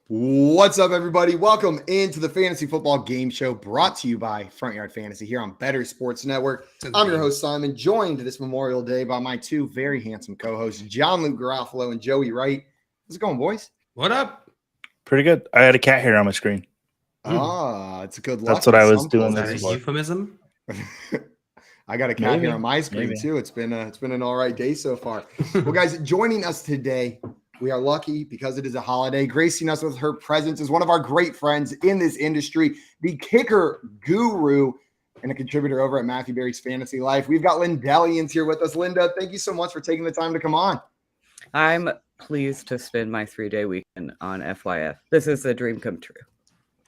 What's up, everybody? Welcome into the Fantasy Football Game Show brought to you by Front Yard Fantasy here on Better Sports Network. I'm your host, Simon, joined this Memorial Day by my two very handsome co-hosts, John Luke Garofalo and Joey Wright. How's it going, boys? What up? Pretty good. I had a cat hair on my screen. It's a good luck. That's what I was doing. Is that a euphemism? I got a cat hair on my screen too. It's been an all right day so far. Well, guys, joining us today, we are lucky because it is a holiday. Gracing us with her presence is one of our great friends in this industry, the kicker guru and a contributor over at Matthew Berry's Fantasy Life. We've got Lindellions here with us. Linda, thank you so much for taking the time to come on. I'm pleased to spend my 3-day weekend on FYF. This is a dream come true.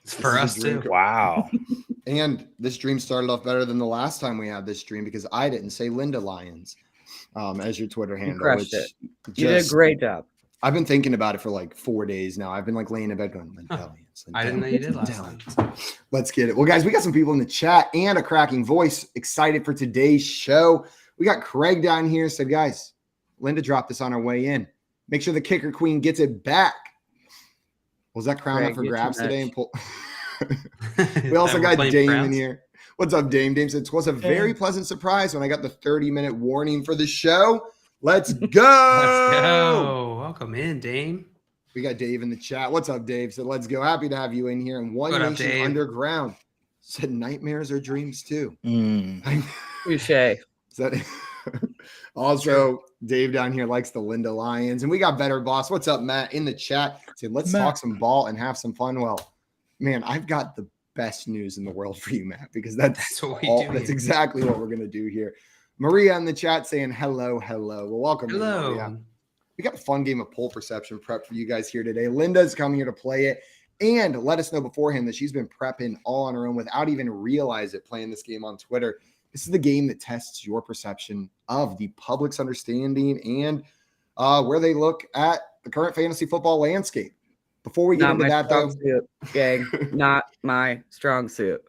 It's for us too. Wow. And this dream started off better than the last time we had this dream because I didn't say Lindellions as your Twitter handle. You crushed it. You did a great job. I've been thinking about it for like 4 days now. I've been like laying in bed going, Lindellions. I didn't know you did last time. Let's get it. Well, guys, we got some people in the chat and a cracking voice excited for today's show. We got Craig down here said, guys, Linda dropped this on our way in. Make sure the kicker queen gets it back. Was that crown up for grabs today? And pull. We also got Dame in here. What's up, Dame? Dame said, it was a very pleasant surprise when I got the 30-minute warning for the show. Let's go. Let's go. Welcome in, Dame. We got Dave in the chat. What's up, Dave? Said, let's go. Happy to have you in here. And One Nation Underground said nightmares are dreams too. Touché. Also, Dave down here likes the Lindellions. And we got Better Boss. What's up, Matt? In the chat. Said, let's talk some ball and have some fun. Well, man, I've got the best news in the world for you, Matt, because that's what we do. That's exactly what we're going to do here. Maria in the chat saying hello. Well, welcome. Hello. Maria. We got a fun game of poll perception prep for you guys here today. Linda's coming here to play it and let us know beforehand that she's been prepping all on her own without even realize it, playing this game on Twitter. This is the game that tests your perception of the public's understanding and where they look at the current fantasy football landscape. Before we get into that, though, gang, not my strong suit.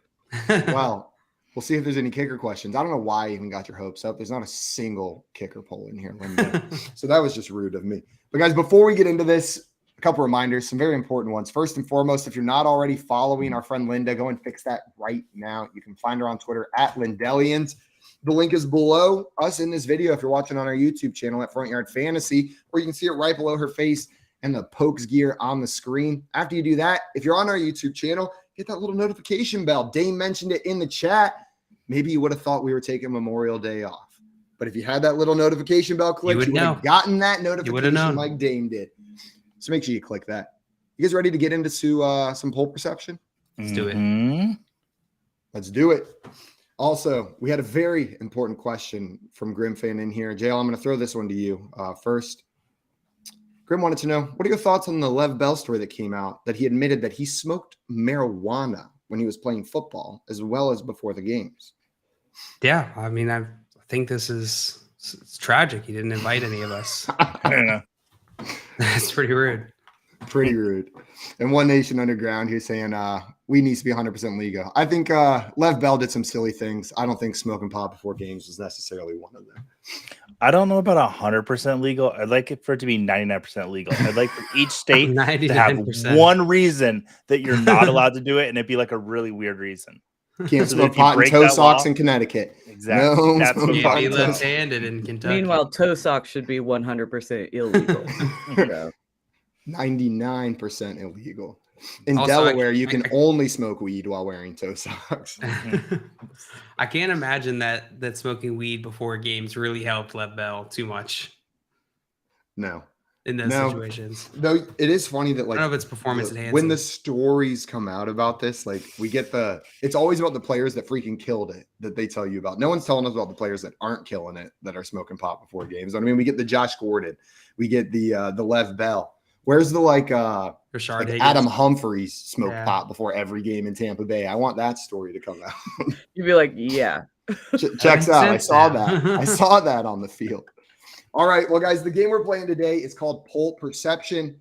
Well, we'll see if there's any kicker questions. I don't know why I even got your hopes up. There's not a single kicker poll in here, Linda. So that was just rude of me. But guys, before we get into this, a couple reminders, some very important ones. First and foremost, if you're not already following our friend Linda, go and fix that right now. You can find her on Twitter at Lindellions. The link is below us in this video if you're watching on our YouTube channel at Front Yard Fantasy, or you can see it right below her face and the Pokes gear on the screen. After you do that, if you're on our YouTube channel, hit that little notification bell. Dane mentioned it in the chat. Maybe you would have thought we were taking Memorial Day off. But if you had that little notification bell clicked, you would have gotten that notification like Dame did. So make sure you click that. You guys ready to get into some poll perception? Let's do it. Let's do it. Also, we had a very important question from Grim fan in here. JL, I'm going to throw this one to you first. Grim wanted to know, what are your thoughts on the Lev Bell story that came out that he admitted that he smoked marijuana when he was playing football as well as before the games? Yeah, I mean, I think it's tragic. He didn't invite any of us. I don't know. That's pretty rude. Pretty rude. And One Nation Underground here saying we need to be 100% legal. I think Lev Bell did some silly things. I don't think smoking pot before games was necessarily one of them. I don't know about 100% legal. I'd like it for it to be 99% legal. I'd like for each state to have one reason that you're not allowed to do it, and it'd be like a really weird reason. Can't smoke pot and toe socks in Connecticut. Exactly. No, that's you can't be left-handed in Kentucky. Meanwhile, toe socks should be 100% illegal. 99% illegal. In Also, Delaware, you can only smoke weed while wearing toe socks. I can't imagine that smoking weed before games really helped Lev Bell too much. No. In those situations. Though it is funny that, like, I don't know if it's performance enhancing. When the stories come out about this, like, we get it's always about the players that freaking killed it that they tell you about. No one's telling us about the players that aren't killing it, that are smoking pot before games. I mean, we get the Josh Gordon, we get the Lev Bell. Where's the Rashard Higgins? Adam Humphries smoked pot before every game in Tampa Bay? I want that story to come out. You'd be like, yeah. Checks out. I saw that. I saw that on the field. All right. Well, guys, the game we're playing today is called Poll Perception.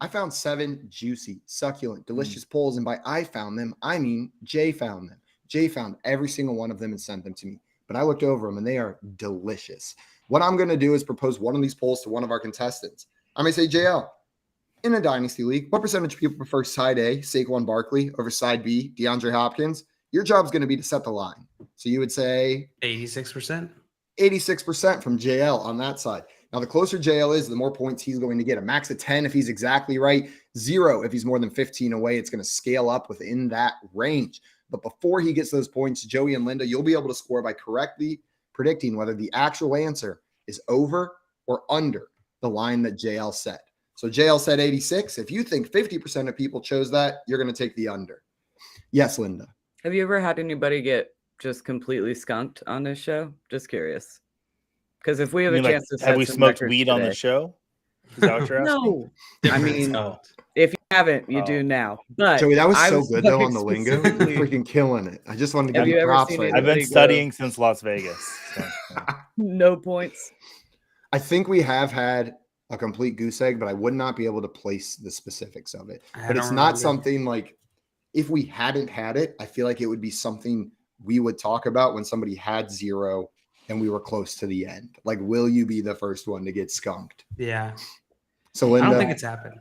I found 7 juicy, succulent, delicious polls. And by I found them, I mean Jay found them. Jay found every single one of them and sent them to me. But I looked over them and they are delicious. What I'm going to do is propose one of these polls to one of our contestants. I may say, JL, in a dynasty league, what percentage of people prefer side A, Saquon Barkley, over side B, DeAndre Hopkins? Your job's going to be to set the line. So you would say 86%. 86% from JL on that side. Now, the closer JL is, the more points he's going to get. A max of 10 if he's exactly right, 0 if he's more than 15 away. It's going to scale up within that range. But before he gets those points, Joey and Linda, you'll be able to score by correctly predicting whether the actual answer is over or under the line that JL set. So JL said 86. If you think 50% of people chose that, you're going to take the under. Yes, Linda. Have you ever had anybody get just completely skunked on this show? Just curious. Because if we have a chance to set have we some smoked records weed today, on the show? Is that what you're asking? No. I mean, if you haven't, you do now. But Joey, that was I so good though on the lingo. You're specifically- freaking killing it. I just wanted to Have give you you ever props seen right it? there. I've been Big, studying since Las Vegas. So, yeah. No points. I think we have had a complete goose egg, but I would not be able to place the specifics of it. But it's not something like, if we hadn't had it, I feel like it would be something we would talk about when somebody had 0 and we were close to the end. Like, will you be the first one to get skunked? Yeah. So Linda, I don't think it's happened.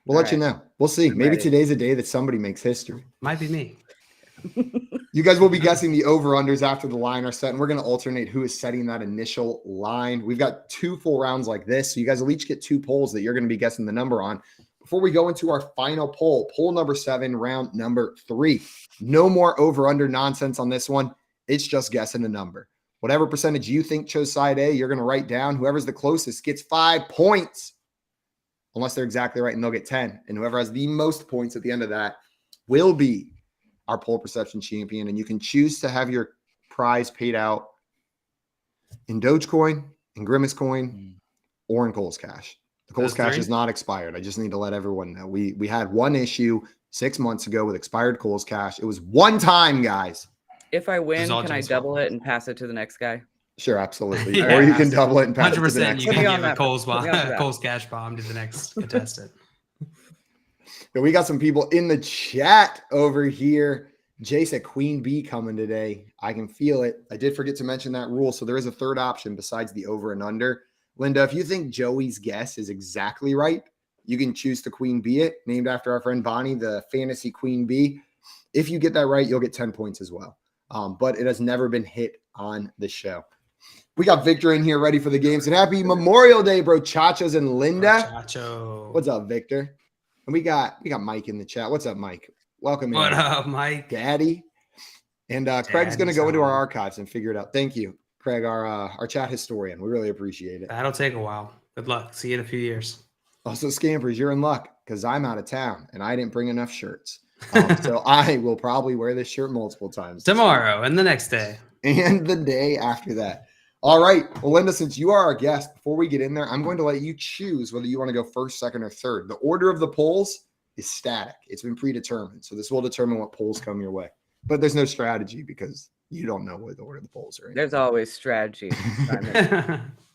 we'll let you know. We'll see. I'm Maybe ready. today's a day that somebody makes history. Might be me. You guys will be guessing the over-unders after the line are set, and we're going to alternate who is setting that initial line. We've got 2 full rounds like this, so you guys will each get 2 polls that you're going to be guessing the number on. Before we go into our final poll number 7, round number 3. No more over-under nonsense on this one. It's just guessing a number. Whatever percentage you think chose side A, you're going to write down. Whoever's the closest gets 5 points, unless they're exactly right, and they'll get 10. And whoever has the most points at the end of that will be our poll perception champion. And you can choose to have your prize paid out in Dogecoin, in Grimace Coin, or in Coles Cash. The Coles Cash is not expired. I just need to let everyone know. We had one issue 6 months ago with expired Coles Cash. It was one time, guys. If I win, all can I James' double fault. it and pass it to the next guy? Sure, absolutely. Yeah, Or you can double it and pass it to the 100%. next You Put me can on give a that. Coles Put me on that. Coles cash bomb to the next contestant. Yeah, we got some people in the chat over here. Jay said Queen Bee coming today. I can feel it. I did forget to mention that rule. So there is a third option besides the over and under. Linda, if you think Joey's guess is exactly right, you can choose to Queen Bee it, named after our friend Bonnie, the fantasy Queen Bee. If you get that right, you'll get 10 points as well. But it has never been hit on the show. We got Victor in here ready for the games. And happy Memorial Day, bro. Chachos and Linda. Chacho. What's up, Victor? And we got Mike in the chat. What's up, Mike? Welcome in. What up, Mike? Daddy. And Craig's going to Daddy's go into our on. archives and figure it out. Thank you, Craig, our chat historian. We really appreciate it. That'll take a while. Good luck. See you in a few years. Also, Scampers, you're in luck because I'm out of town and I didn't bring enough shirts. So I will probably wear this shirt multiple times. Tomorrow and the next day. And the day after that. All right. Well, Linda, since you are our guest, before we get in there, I'm going to let you choose whether you want to go first, second, or third. The order of the polls is static. It's been predetermined. So this will determine what polls come your way. But there's no strategy because you don't know what the order of the polls are in. There's always strategy.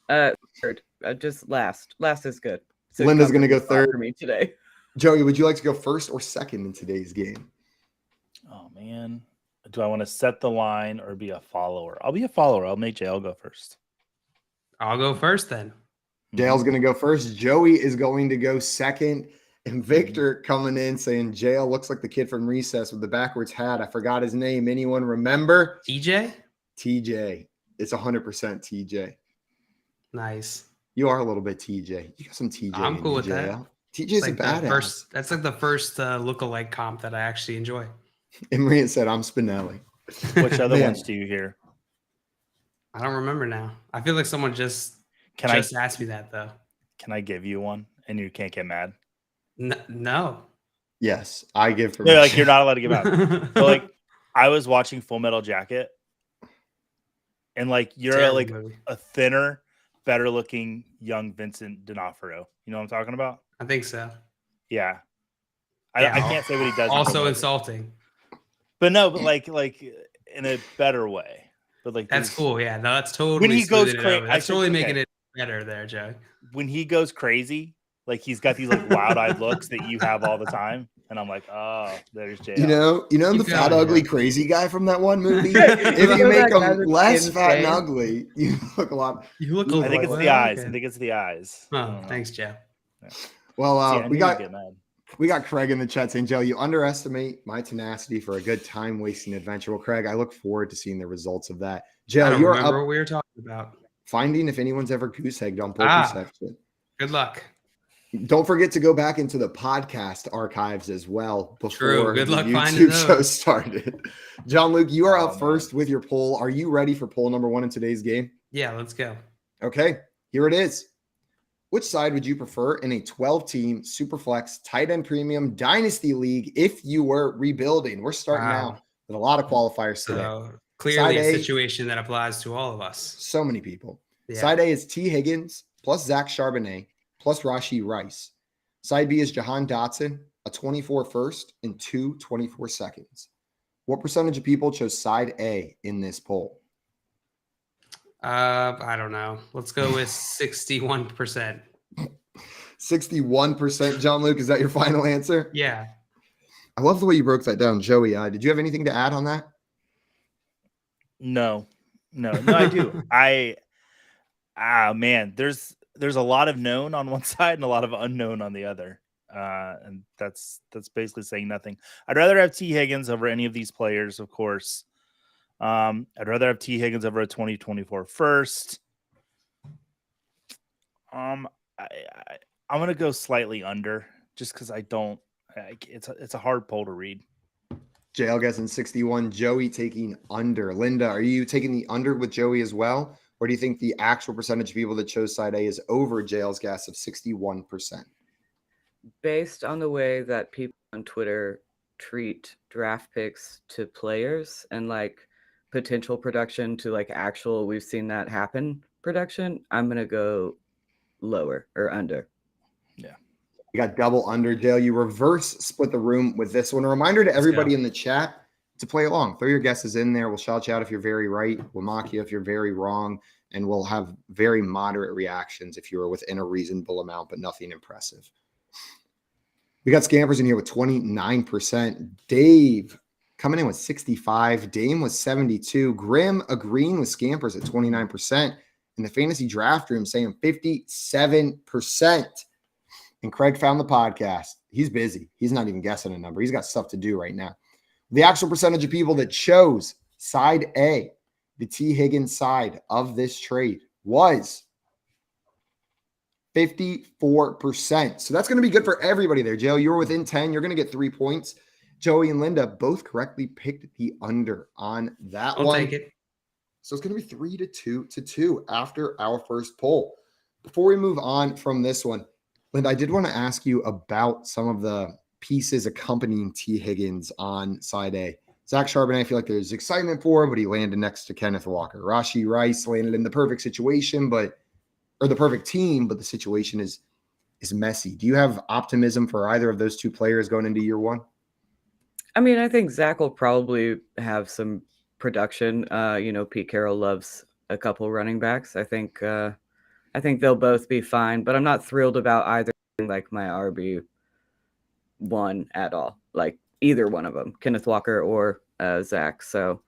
Third. Just last. Last is good. So Linda's going to go third. for me today. Joey, would you like to go first or second in today's game? Oh man, do I want to set the line or be a follower? I'll be a follower. I'll make JL go first. I'll go first then. Dale's going to go first. Joey is going to go second. And Victor coming in saying, JL looks like the kid from Recess with the backwards hat. I forgot his name. Anyone remember? TJ? TJ. It's 100% TJ. Nice. You are a little bit TJ. You got some TJ. I'm in cool you, with that. JL. TJ's Like a badass. that's like the first lookalike comp that I actually enjoy. And Maria said, I'm Spinelli. Which other Man. ones do you hear? I don't remember now. I feel like someone just asked me that though. Can I give you one and you can't get mad? No. Yes, I give permission. No, like you're not allowed to give out. So like I was watching Full Metal Jacket, and like you're Terrible like movie. a thinner, better looking young Vincent D'Onofrio. You know what I'm talking about? I think so. Yeah. Yeah, I can't say what he does. in Also Full Metal. insulting. But no, but like in a better way. But like That's these- cool. Yeah, no, that's totally When he goes smoothing it cra- over. I That's should- totally okay. making it better there, Joe. When he goes crazy, like he's got these like wild-eyed looks that you have all the time, and I'm like, oh, there's JL. You know Keep the fat, going, ugly, yeah. crazy guy from that one movie? Yeah, If you you know make that guy him that's less fat and insane? ugly, you look a lot. You look. I think it's well, the eyes. okay. I think it's the eyes. I Oh, don't know. thanks, Joe. Well, See, we I got knew you'd get mad. We got Craig in the chat saying, Joe, you underestimate my tenacity for a good time-wasting adventure. Well, Craig, I look forward to seeing the results of that. I Joe, don't you're remember up what we were talking about. finding if anyone's ever goose-egged on poker section. Good luck. Don't forget to go back into the podcast archives as well before True. Good the luck finding YouTube show those. started. John Luke, you are Oh, up man. first with your poll. Are you ready for poll number 1 in today's game? Yeah, let's go. Okay, here it is. Which side would you prefer in a 12-team Superflex tight end premium dynasty league if you were rebuilding? We're starting out with a lot of qualifiers today. So clearly Side a A, situation that applies to all of us. so many people. Yeah. Side A is T. Higgins plus Zach Charbonnet plus Rashee Rice. Side B is Jahan Dotson, a 24 first and 2 24 seconds. What percentage of people chose side A in this poll? I don't know. Let's go with 61%. 61%. John Luke, is that your final answer? Yeah. I love the way you broke that down. Joey, did you have anything to add on that? No, I do. Man, there's a lot of known on one side and a lot of unknown on the other. And that's basically saying nothing. I'd rather have T. Higgins over any of these players, of course. I'd rather have T. Higgins over a 2024 first. I'm gonna go slightly under just because I don't. It's a hard poll to read. JL guessing 61. Joey taking under. Linda, are you taking the under with Joey as well? Or do you think the actual percentage of people that chose side A is over JL's guess of 61%? Based on the way that people on Twitter treat draft picks to players and like potential production to like actual, we've seen that happen production, I'm going to go lower or under. Yeah. You got double under, Dale. You reverse split the room with this one. A reminder to everybody in the chat to play along. Throw your guesses in there. We'll shout you out if you're very right. We'll mock you if you're very wrong. And we'll have very moderate reactions if you are within a reasonable amount, but nothing impressive. We got Scampers in here with 29%. Dave coming in with 65. Dame was 72. Grim agreeing with Scampers at 29%. In the fantasy draft room saying 57%. And Craig found the podcast. He's busy. He's not even guessing a number. He's got stuff to do right now. The actual percentage of people that chose side A, the T. Higgins side of this trade, was 54%. So that's going to be good for everybody there. Joe, you were within 10. You're going to get 3 points. Joey and Linda both correctly picked the under on that one. I'll take it. So it's going to be 3-2 after our first poll. Before we move on from this one, Linda, I did want to ask you about some of the pieces accompanying T. Higgins on side A. Zach Charbonnet, I feel like there's excitement for, but he landed next to Kenneth Walker. Rashee Rice landed in the perfect situation, or the perfect team, but the situation is messy. Do you have optimism for either of those two players going into year one? I mean, I think Zach will probably have some production. Pete Carroll loves a couple running backs. I think they'll both be fine, but I'm not thrilled about either like my RB1 at all. Like either one of them, Kenneth Walker or Zach. So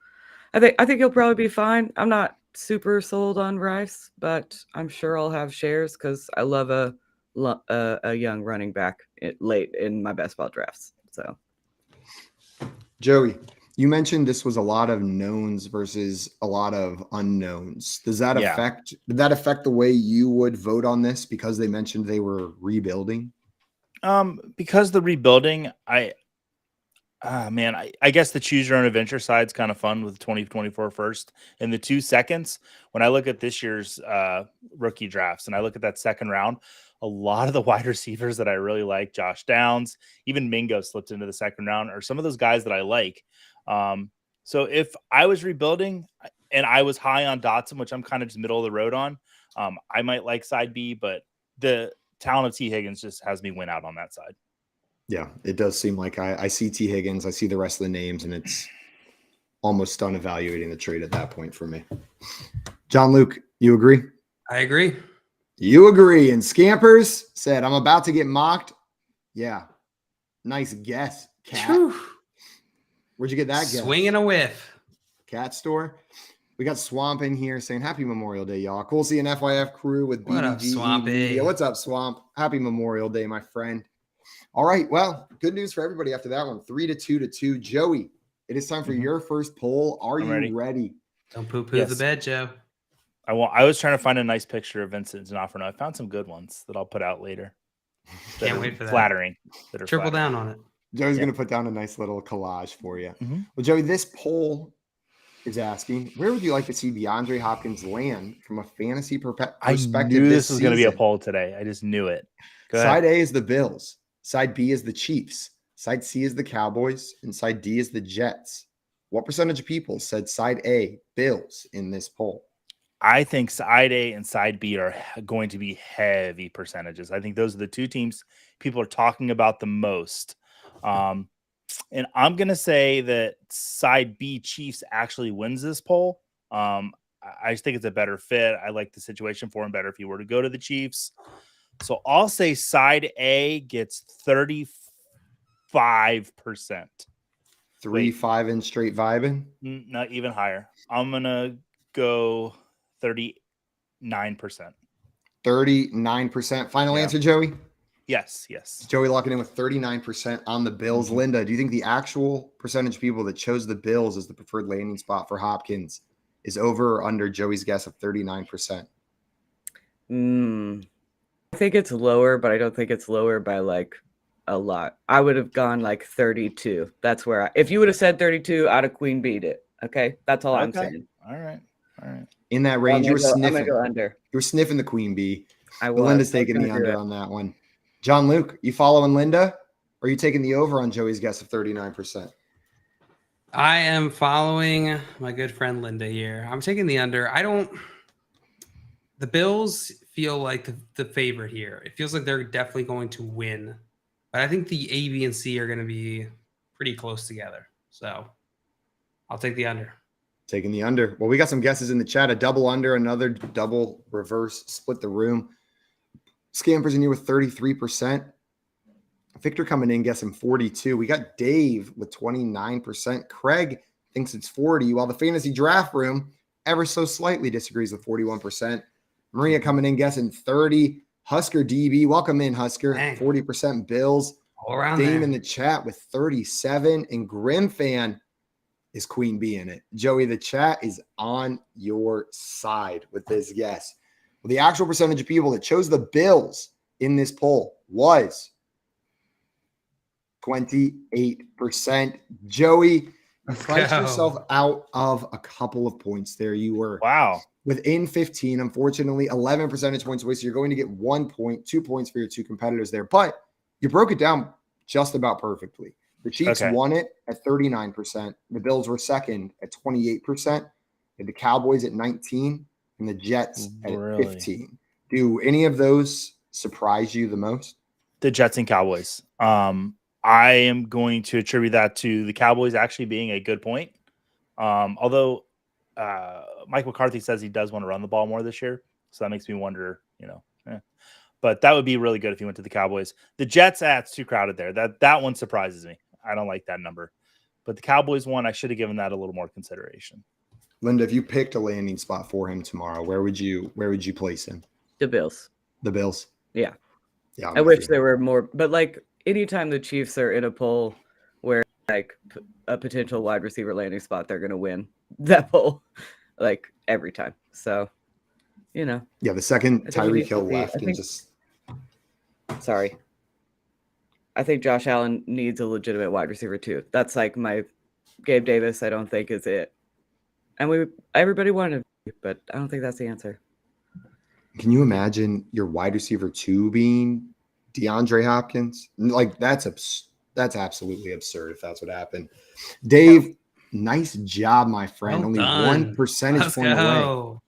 I think he'll probably be fine. I'm not super sold on Rice, but I'm sure I'll have shares because I love a young running back late in my best ball drafts. So, Joey, you mentioned this was a lot of knowns versus a lot of unknowns. Did that affect the way you would vote on this because they mentioned they were rebuilding? Because the rebuilding, I guess the choose your own adventure side's kind of fun with 2024 first and the 2 seconds. When I look at this year's rookie drafts and I look at that second round, a lot of the wide receivers that I really like, Josh Downs, even Mingo slipped into the second round, are some of those guys that I like. So if I was rebuilding and I was high on Dotson, which I'm kind of just middle of the road on, I might like side B, but the talent of T. Higgins just has me win out on that side. Yeah, it does seem like I see T. Higgins, I see the rest of the names, and it's almost done evaluating the trade at that point for me. John Luke, you agree? I agree. You agree. And Scampers said, I'm about to get mocked. Yeah. Nice guess, Cat. Whew. Where'd you get that guess? Swing and a whiff. Cat store. We got Swamp in here saying happy Memorial Day, y'all. Cool seeing FYF crew with What up, BDG Swampy? Media. What's up, Swamp? Happy Memorial Day, my friend. All right. Well, good news for everybody after that one. 3-2. Joey, it is time for your first poll. Are you ready? Don't poo-poo the bed, Joe. I was trying to find a nice picture of Vincent D'Onofrio. I found some good ones that I'll put out later. Can't wait for that. Flattering. That are Triple flattering. down on it. Joey's going to put down a nice little collage for you. Mhm. Well, Joey, this poll is asking, where would you like to see DeAndre Hopkins land from a fantasy perspective? I knew this was going to be a poll today. I just knew it. Go Side ahead. A is the Bills. Side B is the Chiefs. Side C is the Cowboys. And side D is the Jets. What percentage of people said side A, Bills, in this poll? I think side A and side B are going to be heavy percentages. I think those are the two teams people are talking about the most. And I'm going to say that side B, Chiefs, actually wins this poll. I just think it's a better fit. I like the situation for him better if he were to go to the Chiefs. So I'll say side A gets 35%. 3-5 and straight vibing? Not even higher. I'm going to go 39%. 39%. Final answer, Joey? Yes. Joey locking in with 39% on the Bills. Mhm. Linda, do you think the actual percentage of people that chose the Bills as the preferred landing spot for Hopkins is over or under Joey's guess of 39%? I think it's lower, but I don't think it's lower by like a lot. I would have gone like 32. That's where if you would have said 32, I'd have queen beat it. Okay. That's all I'm saying. All right. In that range, you were I'm sniffing. gonna go under. You were sniffing the queen bee. I But was. Linda's taking the under on that one. John Luke, you following Linda? Or are you taking the over on Joey's guess of 39%? I am following my good friend Linda here. I'm taking the under. The Bills feel like the favorite here. It feels like they're definitely going to win. But I think the A, B, and C are going to be pretty close together. So I'll take the under. Taking the under. Well, we got some guesses in the chat. A double under, another double reverse, split the room. Scampers in here with 33%. Victor coming in guessing 42. We got Dave with 29%. Craig thinks it's 40, while the fantasy draft room ever so slightly disagrees with 41%. Maria coming in guessing 30. Husker DB, welcome in, Husker. Dang. 40% Bills. All around Dame there. in the chat with 37. And Grim Fan is Queen Bee in it. Joey, the chat is on your side with this guess. Well, the actual percentage of people that chose the Bills in this poll was 28%. Joey, you priced yourself out of a couple of points there. You were within 15. Unfortunately, 11 percentage points away. So you're going to get 1 point, 2 points for your two competitors there. But you broke it down just about perfectly. The Chiefs won it at 39%. The Bills were second at 28%. And the Cowboys at 19%. And the Jets at 15%. Do any of those surprise you the most? The Jets and Cowboys. I am going to attribute that to the Cowboys actually being a good point. Although Mike McCarthy says he does want to run the ball more this year. So that makes me wonder, But that would be really good if he went to the Cowboys. The Jets, it's too crowded there. That one surprises me. I don't like that number. But the Cowboys one, I should have given that a little more consideration. Linda, if you picked a landing spot for him tomorrow, where would you place him? The Bills. The Bills? Yeah. Yeah. I wish there were more, but like anytime the Chiefs are in a poll where like a potential wide receiver landing spot, they're going to win that poll like every time. So, Yeah, the second Tyreek Hill left and just. Sorry. I think Josh Allen needs a legitimate wide receiver too. That's like my Gabe Davis, I don't think is it. And everybody wanted him, but I don't think that's the answer. Can you imagine your wide receiver 2 being DeAndre Hopkins? Like that's absolutely absurd if that's what happened. Dave, nice job, my friend. Only 1 percentage point away.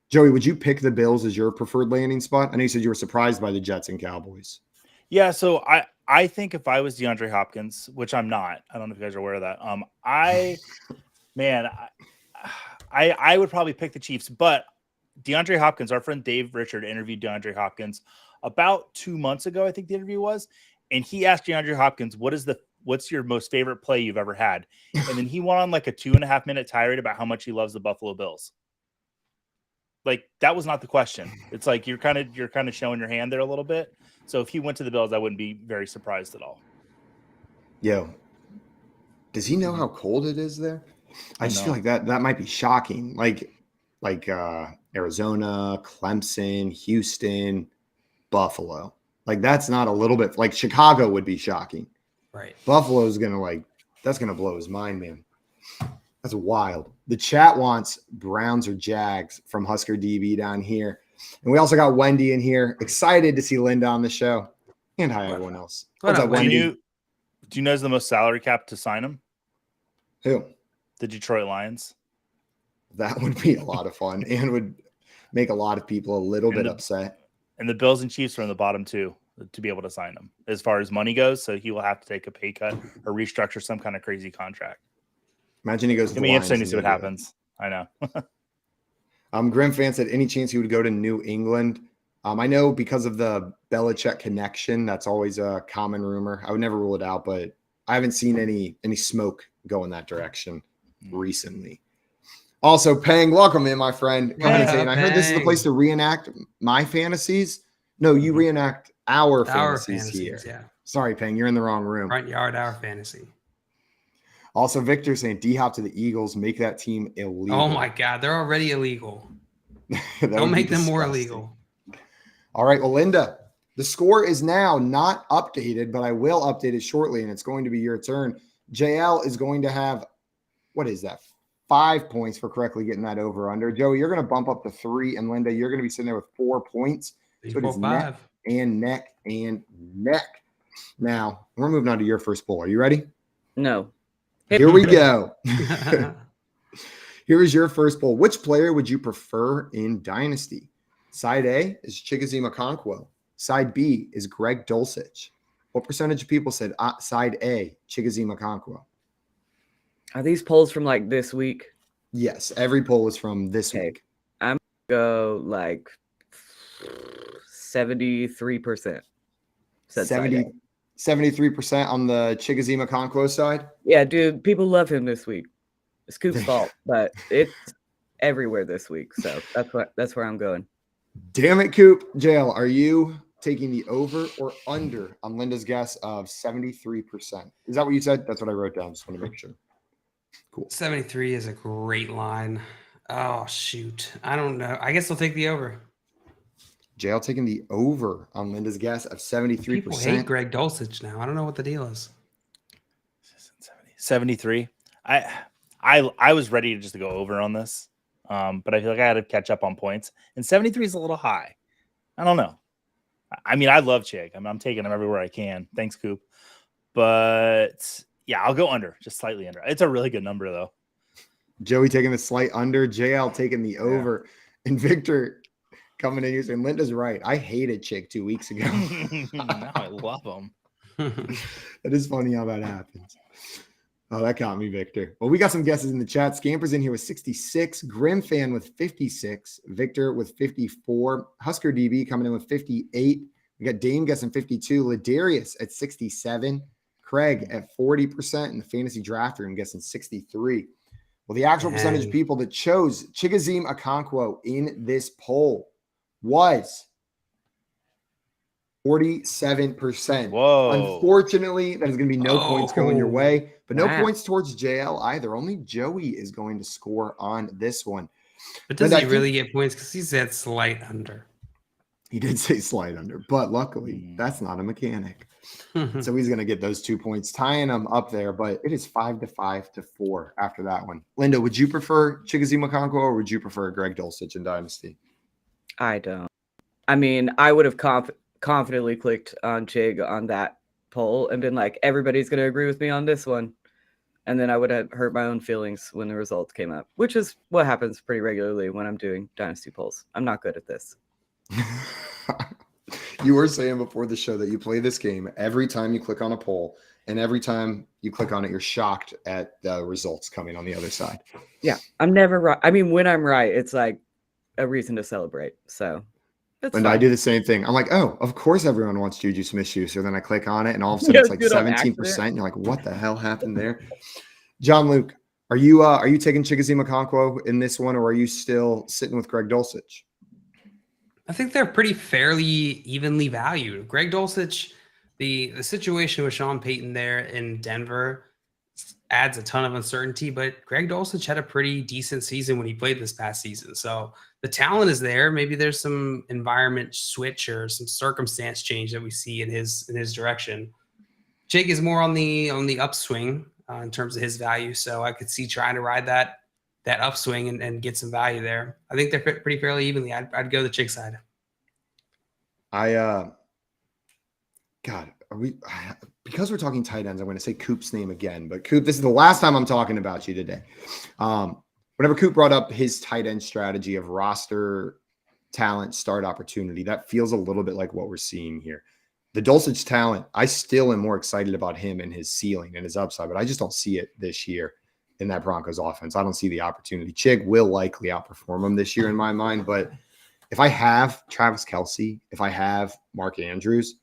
Joey, would you pick the Bills as your preferred landing spot? I know you said you were surprised by the Jets and Cowboys. Yeah, so I think if I was DeAndre Hopkins, which I'm not, I don't know if you guys are aware of that. I would probably pick the Chiefs, but DeAndre Hopkins, our friend Dave Richard interviewed DeAndre Hopkins about 2 months ago, I think the interview was, and he asked DeAndre Hopkins, what is the what's your most favorite play you've ever had? And then he went on like a 2.5 minute tirade about how much he loves the Buffalo Bills. Like that was not the question. It's like you're kind of showing your hand there a little bit. So if he went to the Bills, I wouldn't be very surprised at all. Yo, does he know how cold it is there? I just feel No. like that might be shocking. Like Arizona, Clemson, Houston, Buffalo. Like that's not a little bit like Chicago would be shocking. Right. Buffalo's that's gonna blow his mind, man. That's wild. The chat wants Browns or Jags from Husker DB down here. And we also got Wendy in here. Excited to see Linda on the show. And hi, everyone else. What's up, Wendy? Do you know who's the most salary cap to sign him? Who? The Detroit Lions. That would be a lot of fun and would make a lot of people a little bit upset. And the Bills and Chiefs are in the bottom two to be able to sign him as far as money goes. So he will have to take a pay cut or restructure some kind of crazy contract. Imagine he goes to It'll be interesting to see what happens. I know. Grim fan said any chance he would go to New England. I know because of the Belichick connection, that's always a common rumor. I would never rule it out, but I haven't seen any smoke go in that direction recently. Also, Peng, welcome in, my friend. Coming and saying, I heard this is the place to reenact my fantasies. No, you reenact our fantasies here. Yeah. Sorry, Peng, you're in the wrong room. Front yard, our fantasy. Also, Victor saying D-Hop to the Eagles, make that team illegal. Oh my God, they're already illegal. Don't Don't make them more illegal. All right, well, Linda, the score is now not updated, but I will update it shortly, and it's going to be your turn. JL is going to have, what is that, 5 points for correctly getting that over under. Joey, you're going to bump up to 3, and Linda, you're going to be sitting there with 4 points. So it is neck and neck and neck. Now, we're moving on to your first poll. Are you ready? No. Here we go. Here is your first poll. Which player would you prefer in Dynasty? Side A is Chigoziem Okonkwo. Side B is Greg Dulcich. What percentage of people said side A, Chigoziem Okonkwo? Are these polls from like this week? Yes, every poll is from this week. I'm going to go like 73%. 73% on the Chigoziem Okonkwo side? Yeah, dude, people love him this week. It's Coop's fault, but it's everywhere this week. So that's where I'm going. Damn it, Coop. JL, are you taking the over or under on Linda's guess of 73%? Is that what you said? That's what I wrote down. Just want to make sure. Cool. 73 is a great line. Oh, shoot. I don't know. I guess I'll take the over. JL taking the over on Linda's guess of 73%. People hate Greg Dulcich now. I don't know what the deal is. 73. I was ready to just to go over on this, but I feel like I had to catch up on points. And 73 is a little high. I don't know. I mean, I love Chig. I mean, I'm taking him everywhere I can. Thanks, Coop. But yeah, I'll go under, just slightly under. It's a really good number, though. Joey taking the slight under, JL taking the over, and Victor coming in here saying, Linda's right. I hated Chig 2 weeks ago. Now I love him. It is funny how that happens. Oh, that got me, Victor. Well, we got some guesses in the chat. Scamper's in here with 66. Grim Fan with 56. Victor with 54. Husker DB coming in with 58. We got Dame guessing 52. Ladarius at 67. Craig at 40%. And the fantasy draft room guessing 63. Well, the actual percentage of people that chose Chigoziem Okonkwo in this poll was 47%. Whoa. Unfortunately, that is going to be no points going your way, but no Wow. points towards JL either. Only Joey is going to score on this one. But does But he I really get points? Because he said slight under. He did say slide under, but luckily that's not a mechanic. So he's going to get those 2 points, tying them up there, but it is 5-5 to 4 after that one. Linda, would you prefer Chigoziem Okonkwo or would you prefer Greg Dulcich in Dynasty? I don't. I mean, I would have confidently clicked on Chig on that poll and been like, everybody's going to agree with me on this one. And then I would have hurt my own feelings when the results came up, which is what happens pretty regularly when I'm doing Dynasty polls. I'm not good at this. You were saying before the show that you play this game every time you click on a poll, and every time you click on it, you're shocked at the results coming on the other side. Yeah, I'm never right. I mean, when I'm right, it's like a reason to celebrate. So That's And I fine. do the same thing. I'm like, oh, of course everyone wants Juju Smith-Schuster. Then I click on it, and all of a sudden Yeah, it's like do it on 17%. And you're like, what the hell happened there? John Luke, are you taking Chickasee Okonkwo in this one, or are you still sitting with Greg Dulcich? I think they're pretty fairly evenly valued. Greg Dulcich, the situation with Sean Payton there in Denver adds a ton of uncertainty, but Greg Dulcich had a pretty decent season when he played this past season. So the talent is there. Maybe there's some environment switch or some circumstance change that we see in his direction. Jake is more on the upswing in terms of his value, so I could see trying to ride that upswing and get some value there. I think they're pretty fairly evenly. I'd go the Chick side. God, because we're talking tight ends, I'm going to say Coop's name again. But Coop, this is the last time I'm talking about you today. Whenever Coop brought up his tight end strategy of roster talent, start opportunity, that feels a little bit like what we're seeing here. The Dulcich talent, I still am more excited about him and his ceiling and his upside, but I just don't see it this year in that Broncos offense. I don't see the opportunity. Chig will likely outperform him this year in my mind, but if I have Travis Kelce, if I have Mark Andrews,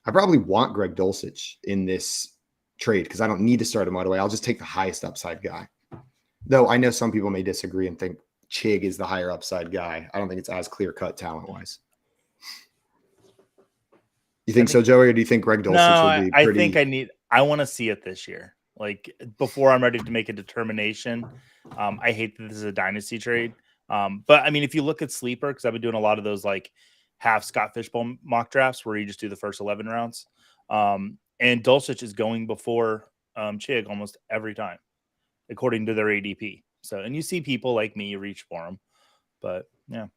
I probably want Greg Dulcich in this trade because I don't need to start him right away. I'll just take the highest upside guy. Though I know some people may disagree and think Chig is the higher upside guy. I don't think it's as clear-cut talent-wise. You think so, Joey, or do you think Greg Dulcich would be pretty... I want to see it this year. Like, before I'm ready to make a determination. I hate that this is a dynasty trade. But, I mean, if you look at Sleeper, because I've been doing a lot of those, like, half Scott Fishbowl mock drafts where you just do the first 11 rounds. And Dulcich is going before Chig almost every time, according to their ADP. So, and you see people like me reach for him. But, yeah.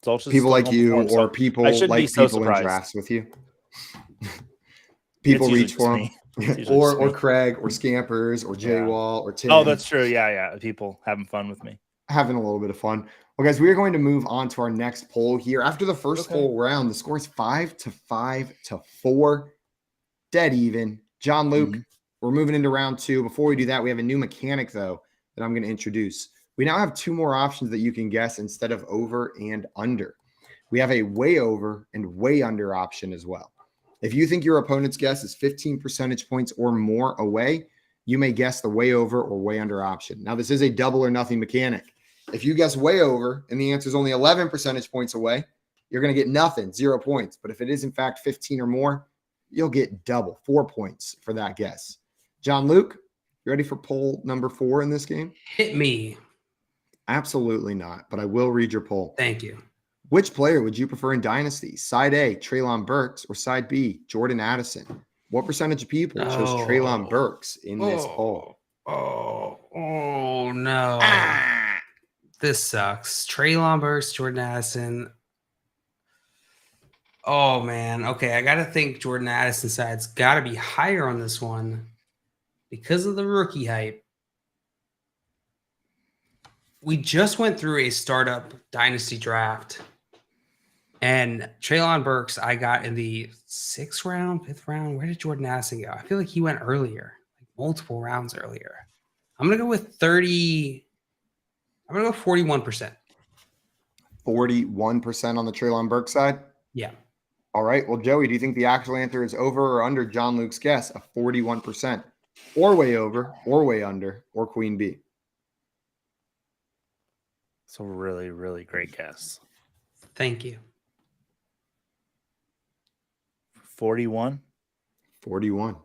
Dulcich people like you him, or so people like so people in drafts with you. People reach for him. or Craig or Scampers or Jay Wall or Tim. Oh, that's true. Yeah. People having fun with me. Having a little bit of fun. Well, guys, we are going to move on to our next poll here. After the first poll round, the score is 5-4. Dead even. John Luke, we're moving into round 2. Before we do that, we have a new mechanic, though, that I'm going to introduce. We now have 2 more options that you can guess instead of over and under. We have a way over and way under option as well. If you think your opponent's guess is 15 percentage points or more away, you may guess the way over or way under option. Now, this is a double or nothing mechanic. If you guess way over and the answer is only 11 percentage points away, you're going to get nothing, 0 points. But if it is, in fact, 15 or more, you'll get double, 4 points for that guess. John Luke, you ready for poll number 4 in this game? Hit me. Absolutely not, but I will read your poll. Thank you. Which player would you prefer in Dynasty? Side A, Treylon Burks, or Side B, Jordan Addison? What percentage of people chose Treylon Burks in this poll? Oh, no. This sucks. Treylon Burks, Jordan Addison. Oh, man. Okay, I got to think Jordan Addison side's got to be higher on this one because of the rookie hype. We just went through a startup dynasty draft, and Treylon Burks I got in the 6th round, 5th round. Where did Jordan Addison go? I feel like he went earlier, like multiple rounds earlier. I'm going to go with 30. I'm going to go 41%. 41% on the Treylon Burks side? Yeah. All right. Well, Joey, do you think the actual answer is over or under John Luke's guess of 41%? Or way over, or way under, or Queen B? It's a really, really great guess. Thank you. 41? 41.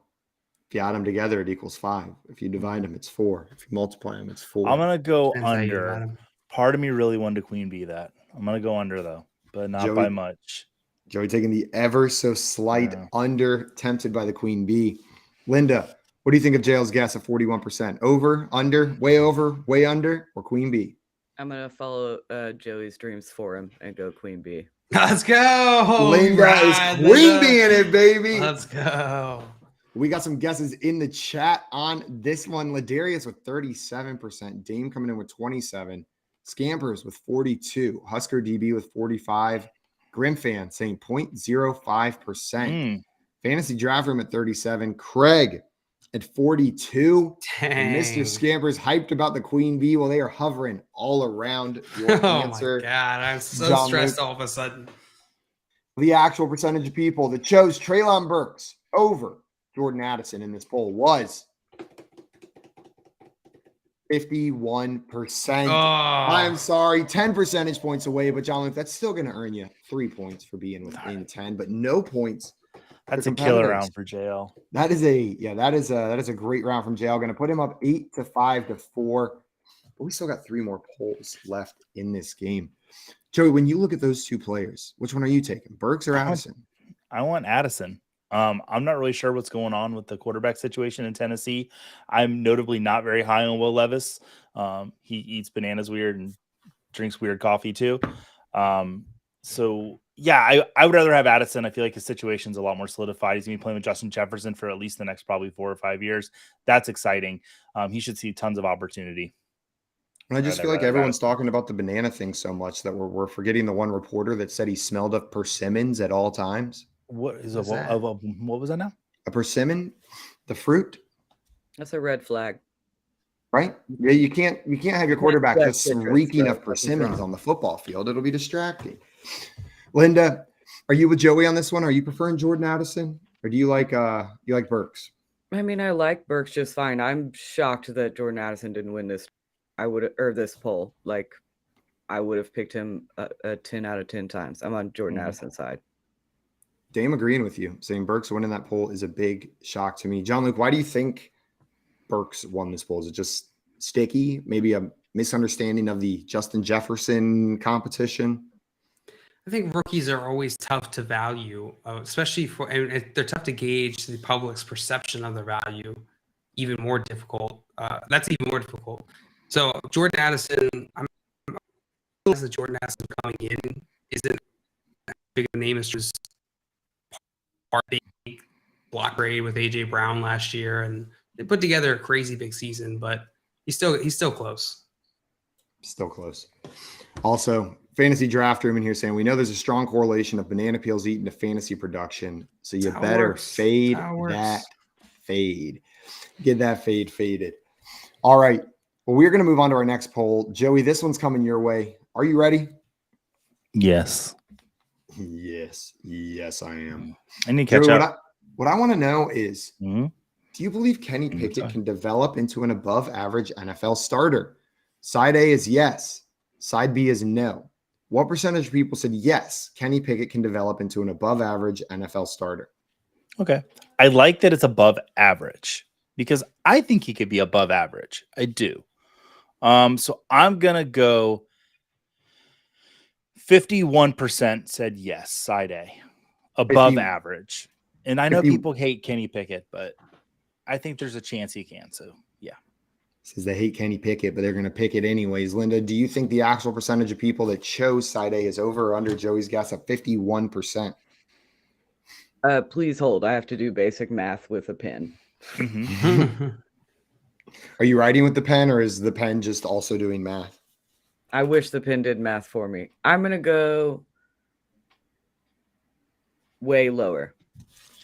If you add them together, it equals 5. If you divide them, it's 4. If you multiply them, it's 4. I'm going to go Depends how you divide under. 'em. Part of me really wanted to Queen Bee that. I'm going to go under, though, but not by much. Joey taking the ever so slight under, tempted by the Queen Bee. Linda, what do you think of Jail's guess of 41%? Over, under, way under, or Queen Bee? I'm going to follow Joey's dreams for him and go Queen Bee. Let's go. Linda is Queen Bee in it, baby. Let's go. We got some guesses in the chat on this one. Ladarius with 37%. Dame coming in with 27. Scampers with 42. Husker DB with 45. Grimfan saying 0.05%. Fantasy Draft Room at 37. Craig at 42. And Mr. Scampers hyped about the Queen Bee. Well, they are hovering all around your answer. Oh, my God. I'm so stressed all of a sudden. the actual percentage of people that chose Treylon Burks over Jordan Addison in this poll was 51%. Oh, I'm sorry, 10 percentage points away, but John Luke, that's still going to earn you 3 points for being within 10, but no points. That's a killer round for JL. That is a great round from JL. Going to put him up 8-5 to 4. But we still got 3 more polls left in this game. Joey, when you look at those 2 players, which one are you taking, Burks or Addison? I want Addison. I'm not really sure what's going on with the quarterback situation in Tennessee. I'm notably not very high on Will Levis. He eats bananas weird and drinks weird coffee too. So yeah, I would rather have Addison. I feel like his situation's a lot more solidified. He's going to be playing with Justin Jefferson for at least the next probably 4 or 5 years. That's exciting. He should see tons of opportunity. And I just feel like everyone's talking about the banana thing so much that we're forgetting the one reporter that said he smelled of persimmons at all times. What is what was that now? A persimmon, the fruit. That's a red flag. Right? Yeah, you can't have your quarterback just reeking of so persimmons on the football field. It'll be distracting. Linda, are you with Joey on this one? Are you preferring Jordan Addison, or do you like Burks? I mean, I like Burks just fine. I'm shocked that Jordan Addison didn't win this. This poll. Like, I would have picked him a 10 out of 10 times. I'm on Jordan Addison's side. Dame agreeing with you, saying Burks winning that poll is a big shock to me. John Luke, why do you think Burks won this poll? Is it just sticky? Maybe a misunderstanding of the Justin Jefferson competition? I think rookies are always tough to value, especially and they're tough to gauge the public's perception of their value. Even more difficult. That's even more difficult. So Jordan Addison, I'm the Jordan Addison coming in isn't as big a name as just part big block grade with AJ Brown last year, and they put together a crazy big season, but he's still close. Still close. Also, fantasy draft room in here saying we know there's a strong correlation of banana peels eaten to fantasy production, so you better fade that fade. Get that fade faded. All right. Well, we're going to move on to our next poll. Joey, this one's coming your way. Are you ready? Yes. Yes, I am. I need to catch up. What I want to know is, do you believe Kenny Pickett can develop into an above-average NFL starter? Side A is yes. Side B is no. What percentage of people said yes, Kenny Pickett can develop into an above-average NFL starter? Okay. I like that it's above average because I think he could be above average. I do. So I'm going to go 51% said yes, side A, above average. And I know people hate Kenny Pickett, but I think there's a chance he can. So, yeah. Says they hate Kenny Pickett, but they're going to pick it anyways. Linda, do you think the actual percentage of people that chose side A is over or under Joey's guess at 51%? Please hold. I have to do basic math with a pen. Are you writing with the pen, or is the pen just also doing math? I wish the pen did math for me. I'm going to go way lower.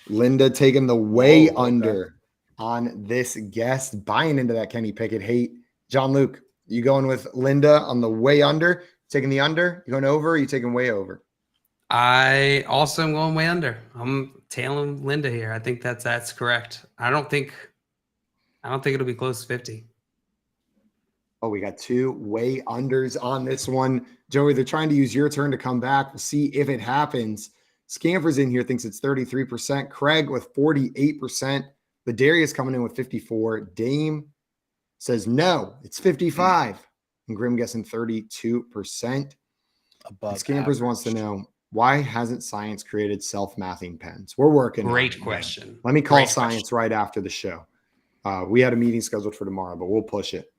Linda taking the way under on this guest, buying into that Kenny Pickett hate. John Luke, you going with Linda on the way under? Taking the under? You going over? Or you taking way over? I also am going way under. I'm tailing Linda here. I think that's correct. I don't think it'll be close to 50. Oh, we got 2 way unders on this one. Joey, they're trying to use your turn to come back. We'll see if it happens. Scampers in here thinks it's 33%. Craig with 48%. Ladarius coming in with 54%. Dame says no, it's 55%. And Grim guessing 32%. Above Scampers wants to know, why hasn't science created self-mathing pens? We're working. Great question. Let me call science right after the show. We had a meeting scheduled for tomorrow, but we'll push it.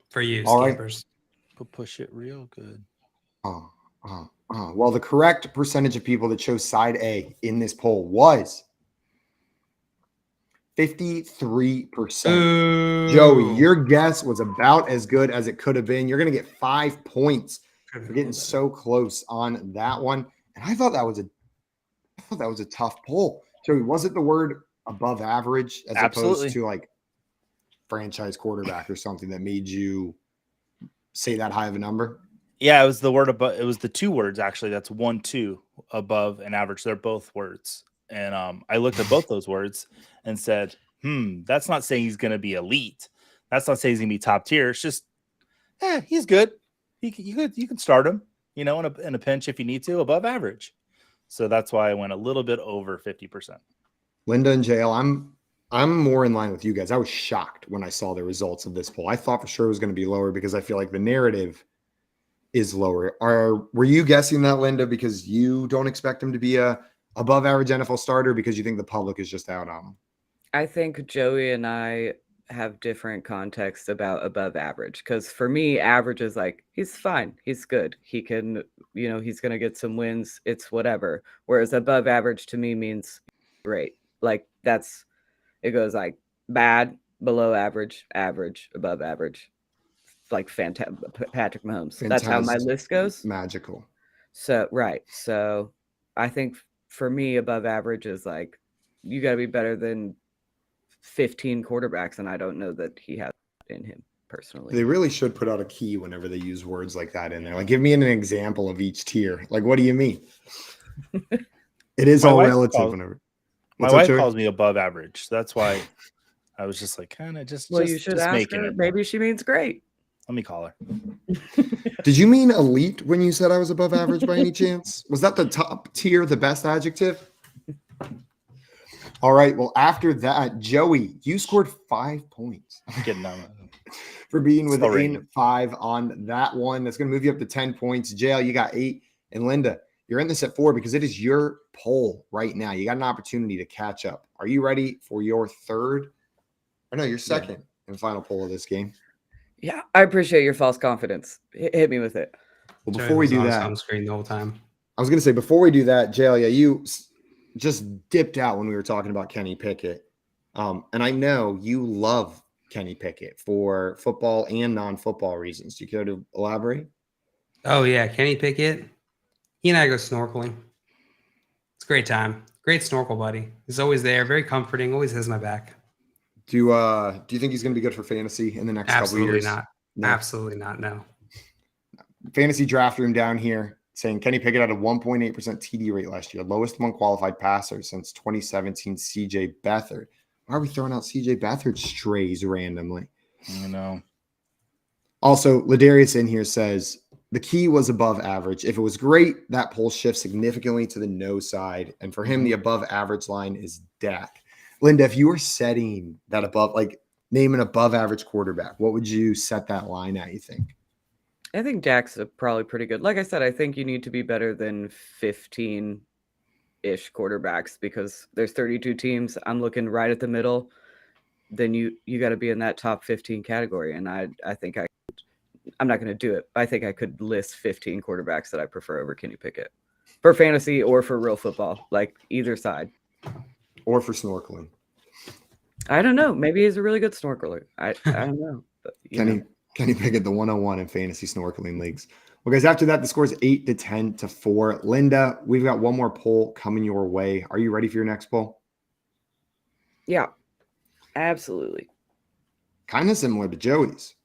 For you, all Scampers. Right. We'll push it real good. Well, the correct percentage of people that chose side A in this poll was 53%. Ooh. Joey, your guess was about as good as it could have been. You're going to get 5 points for getting so close on that one. And I thought that was a tough poll. Joey, was it the word above average as opposed to like franchise quarterback or something that made you say that high of a number? Yeah, it was the word above. It was the two words actually. That's 1, 2 above and average. They're both words. And I looked at both those words and said, that's not saying he's going to be elite. That's not saying he's going to be top tier. It's just, he's good. You can start him, in a pinch if you need to, above average. So that's why I went a little bit over 50%. Linda and JL, I'm more in line with you guys. I was shocked when I saw the results of this poll. I thought for sure it was going to be lower because I feel like the narrative is lower. Were you guessing that, Linda, because you don't expect him to be a above average NFL starter because you think the public is just out on him? I think Joey and I have different contexts about above average, because for me, average is like, he's fine, he's good, he can, he's going to get some wins, it's whatever. Whereas above average to me means great. Like it goes like bad, below average, average, above average. Like Patrick Mahomes. That's how my list goes. Magical. So right. So I think for me, above average is like, you got to be better than 15 quarterbacks, and I don't know that he has in him personally. They really should put out a key whenever they use words like that in there. Like, give me an example of each tier. Like, what do you mean? It is all relative. My wife calls me above average. That's why I was just like, kind of just. Well, you should ask her. Maybe she means great. Let me call her. Did you mean elite when you said I was above average by any chance? Was that the top tier, the best adjective? All right. Well, after that, Joey, you scored 5 points. Getting on for being within 5 on that one. That's going to move you up to 10 points. JL, you got 8. And Linda, you're in this at 4 because it is your poll right now. You got an opportunity to catch up. Are you ready for your third? Or no, your second and final poll of this game? Yeah, I appreciate your false confidence. Hit me with it. Well, before we do that, on screen the whole time. I was going to say, before we do that, JL, you just dipped out when we were talking about Kenny Pickett. And I know you love Kenny Pickett for football and non-football reasons. Do you care to elaborate? Oh, yeah. Kenny Pickett. He and I go snorkeling. It's a great time. Great snorkel buddy. He's always there. Very comforting. Always has my back. Do you think he's going to be good for fantasy in the next couple of years? Not. No. Absolutely not. No. Fantasy draft room down here saying Kenny Pickett had a 1.8% TD rate last year, lowest among qualified passers since 2017 CJ Beathard. Why are we throwing out CJ Beathard strays randomly? Also, Ladarius in here says the key was above average. If it was great, that poll shifts significantly to the no side. And for him, the above average line is Dak. Linda, if you were setting that above, like name an above average quarterback, what would you set that line at, you think? I think Dak's probably pretty good. Like I said, I think you need to be better than 15-ish quarterbacks because there's 32 teams. I'm looking right at the middle. Then you got to be in that top 15 category. And I think I'm not going to do it. But I think I could list 15 quarterbacks that I prefer over Kenny Pickett for fantasy or for real football, like either side. Or for snorkeling. I don't know. Maybe he's a really good snorkeler. I don't know. But, Kenny Pickett, the 101 in fantasy snorkeling leagues. Well, guys, after that, the score is 8-10-4. Linda, we've got one more poll coming your way. Are you ready for your next poll? Yeah, absolutely. Kind of similar to Joey's.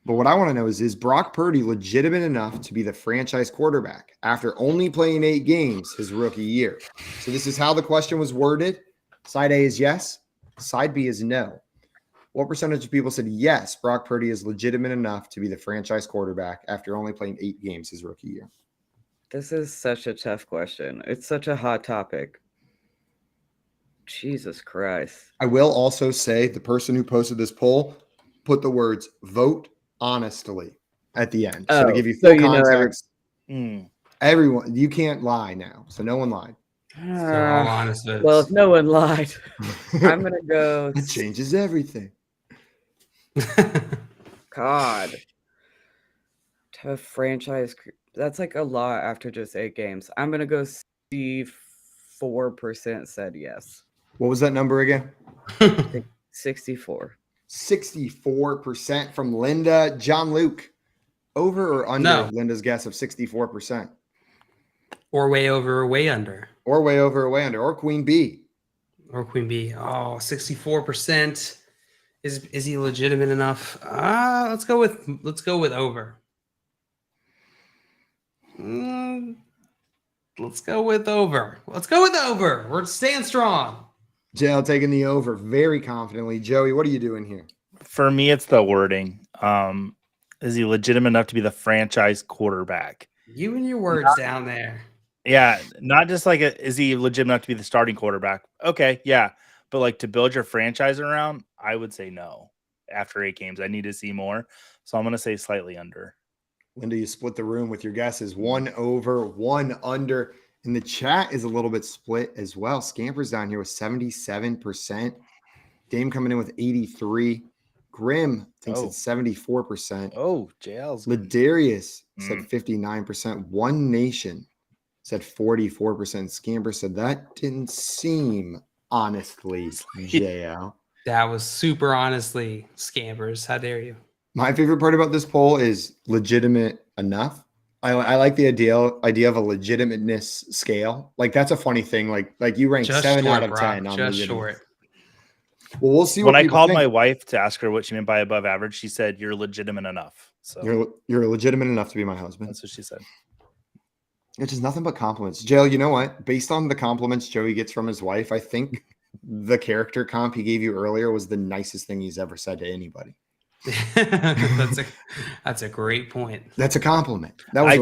But what I want to know is Brock Purdy legitimate enough to be the franchise quarterback after only playing 8 games his rookie year? So this is how the question was worded. Side A is yes. Side B is no. What percentage of people said yes, Brock Purdy is legitimate enough to be the franchise quarterback after only playing 8 games his rookie year? This is such a tough question. It's such a hot topic. Jesus Christ. I will also say the person who posted this poll put the words vote honestly at the end. So to give you full context, everyone, you can't lie now. So no one lied. So all honest votes. Well, if no one lied, I'm going to go. It changes everything. God. To franchise, that's like a lot after just 8 games. I'm going to go 64% said yes. What was that number again? 64. 64% from Linda. John Luke, over or under Linda's guess of 64%? Or way over or way under. Or way over or way under. Or Queen B. Or Queen B. Oh, 64%. Is he legitimate enough? Let's go with over. Let's go with over. We're staying strong. JL taking the over very confidently. Joey, what are you doing here? For me, it's the wording. Is he legitimate enough to be the franchise quarterback? You and your words down there. Yeah, not just like is he legitimate enough to be the starting quarterback? Okay, yeah. But like to build your franchise around, I would say no. After 8 games, I need to see more. So I'm going to say slightly under. Linda, you split the room with your guesses. 1 over, 1 under. And the chat is a little bit split as well. Scampers down here with 77%. Dame coming in with 83. Grim thinks it's 74%. Oh, JL's. Ladarius said 59%. One Nation said 44%. Scamper said that didn't seem honestly, JL. That was super honestly, Scampers. How dare you? My favorite part about this poll is legitimate enough. I like the idea of a legitimateness scale. Like that's a funny thing. Like you rank Just 7 short, out of 10 Brock, on just legitimate. short. Well, we'll see. When what I people called think. my wife to ask her what she meant by above average, she said, "You're legitimate enough." So You're legitimate enough to be my husband. that's what she said. Which is nothing but compliments. Jail, you know what? Based on the compliments Joey gets from his wife, I think the character comp he gave you earlier was the nicest thing he's ever said to anybody. That's a great point. That's a compliment. That was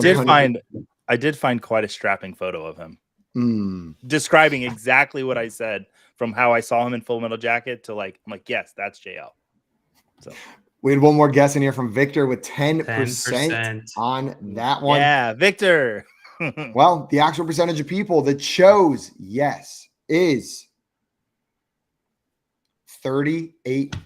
I did find quite a strapping photo of him. Mm. Describing exactly what I said from how I saw him in Full Metal Jacket to I'm like, yes, that's JL. So We had one more guess in here from Victor with 10%, 10%. on that one. Yeah, Victor. Well, the actual percentage of people that chose yes is 38%.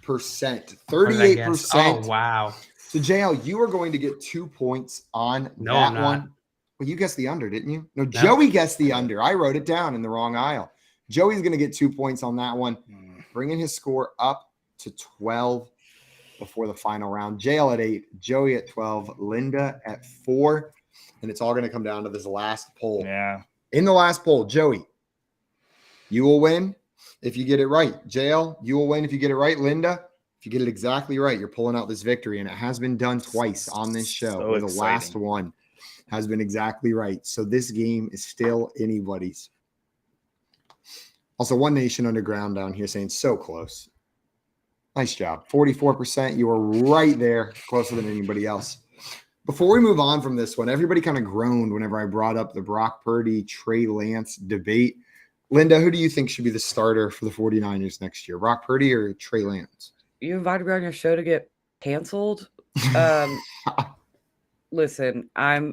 38%. Oh, wow. So, JL, you are going to get 2 points on I'm that not. one. Well, you guessed the under, didn't you? No, Joey guessed the under. I wrote it down in the wrong aisle. Joey's going to get 2 points on that one, bringing his score up to 12 before the final round. JL at 8, Joey at 12, Linda at 4. And it's all going to come down to this last poll. Yeah. In the last poll, Joey, you will win if you get it right. JL, you will win if you get it right. Linda, if you get it exactly right, you're pulling out this victory. And it has been done twice on this show. So where the exciting. last one has been exactly right. So this game is still anybody's. Also, One Nation Underground down here saying so close. Nice job. 44%. You were right there, closer than anybody else. Before we move on from this one, everybody kind of groaned whenever I brought up the Brock Purdy, Trey Lance debate. Linda, who do you think should be the starter for the 49ers next year? Brock Purdy or Trey Lance? You invited me on your show to get canceled? Listen, I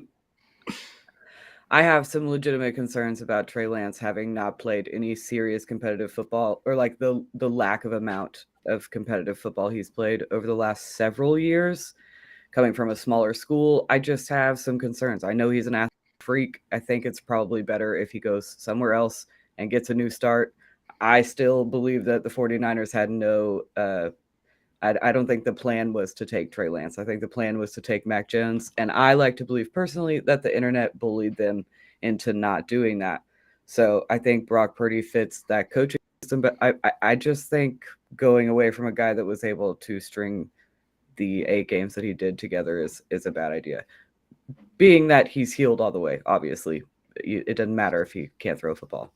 have some legitimate concerns about Trey Lance having not played any serious competitive football, or like the lack of amount of competitive football he's played over the last several years. Coming from a smaller school, I just have some concerns. I know he's an athlete freak. I think it's probably better if he goes somewhere else and gets a new start. I still believe that the 49ers had no I don't think the plan was to take Trey Lance. I think the plan was to take Mac Jones. And I like to believe personally that the internet bullied them into not doing that. So I think Brock Purdy fits that coaching system. But I just think going away from a guy that was able to string the 8 games that he did together is a bad idea. Being that he's healed all the way, obviously. It doesn't matter if he can't throw a football.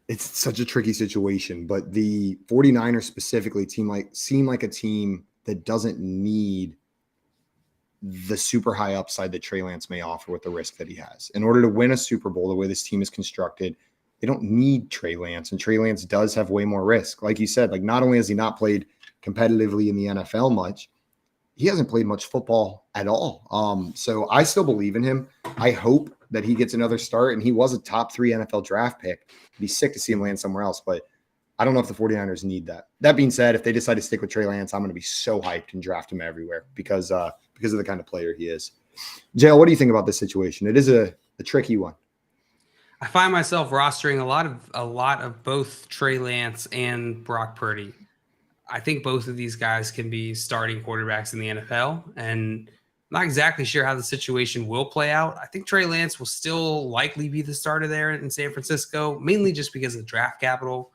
It's such a tricky situation, but the 49ers specifically seem like a team that doesn't need the super high upside that Trey Lance may offer with the risk that he has. In order to win a Super Bowl, the way this team is constructed, they don't need Trey Lance, and Trey Lance does have way more risk. Like you said, like not only has he not played competitively in the NFL much, he hasn't played much football at all. So I still believe in him. I hope that he gets another start, and he was a top 3 NFL draft pick. It'd be sick to see him land somewhere else, but I don't know if the 49ers need that. That being said, if they decide to stick with Trey Lance, I'm going to be so hyped and draft him everywhere because of the kind of player he is. JL, what do you think about this situation? It is a tricky one. I find myself rostering a lot of both Trey Lance and Brock Purdy. I think both of these guys can be starting quarterbacks in the NFL, and I'm not exactly sure how the situation will play out. I think Trey Lance will still likely be the starter there in San Francisco, mainly just because of the draft capital.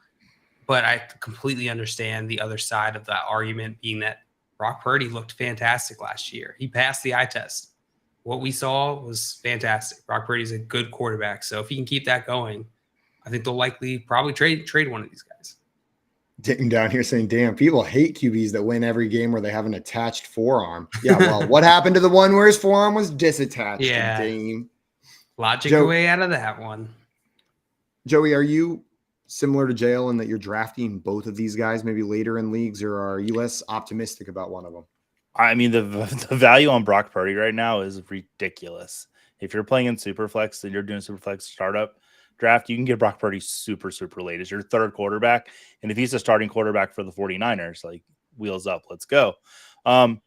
But I completely understand the other side of that argument being that Brock Purdy looked fantastic last year. He passed the eye test. what we saw was fantastic. Brock Purdy's a good quarterback. So if he can keep that going, I think they'll probably trade one of these guys. Taking down here saying, damn, people hate QBs that win every game where they have an attached forearm. Yeah, well, what happened to the one where his forearm was disattached? Yeah. Dame. Logic away out of that one. Joey, are you similar to Jail in that you're drafting both of these guys maybe later in leagues, or are you less optimistic about one of them? I mean, the value on Brock Purdy right now is ridiculous. If you're playing in Superflex and you're doing Superflex startup draft, you can get Brock Purdy super, super late as your third quarterback. And if he's a starting quarterback for the 49ers, like, wheels up, let's go. I